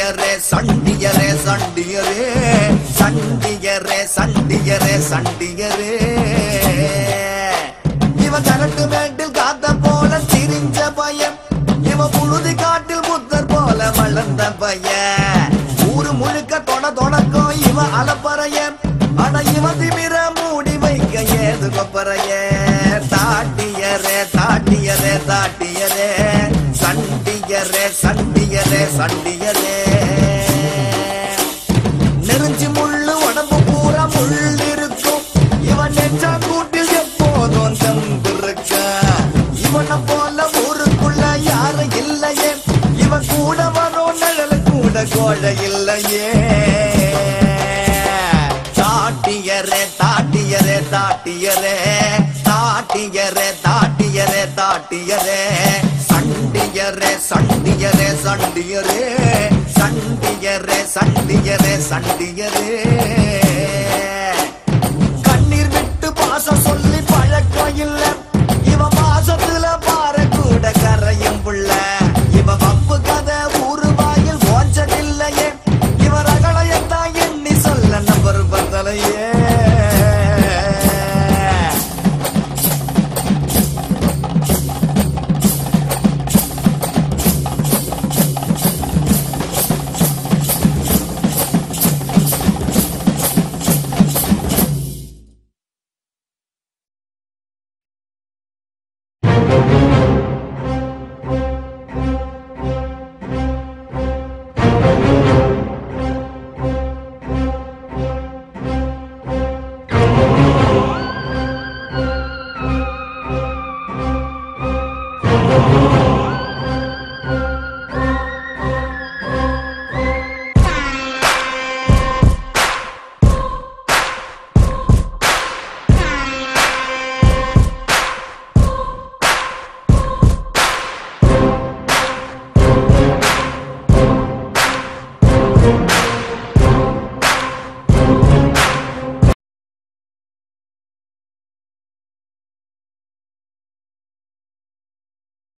சண்டியரே சண்டியரே சண்டியரே சண்டியரே சண்டியரே சண்டியரே இவ கரட்டு மேட்டில் காத்த போல திரிஞ்ச பையன் இவ புழுதி காட்டில் புத்தர் போல வளர்ந்த பையன் ஊரு முழுக்க தொடக்கம் இவ அலப்பறைய ஆனா இவ திமிர மூடி வைக்க ஏது கொப்பறைய தாட்டியரே தாட்டியரே தாட்டியரே சண்டியரே சண்டியரே சண்டியரே நெருஞ்சி முள்ளு உடம்பு பூரா முள் இருக்கும் இவன் நெஞ்சா கூட்டில் எப்போதும் தம்பு இருக்க இவனை போல ஊருக்குள்ள யாரும் இல்லையே இவன் கூட வரும் நிழல் கூட கோழை இல்லையே தாட்டியரே தாட்டியரே தாட்டியரே தாட்டியரே தாட்டியரே தாட்டியரே சண்டியரே சண்டியரே சண்டியரே சண்டியரே சண்டியரே சண்டியரே கண்ணீர் விட்டு பாசம் சொல்லி பழக்கம் இல்ல இவ பாசத்துல பாரு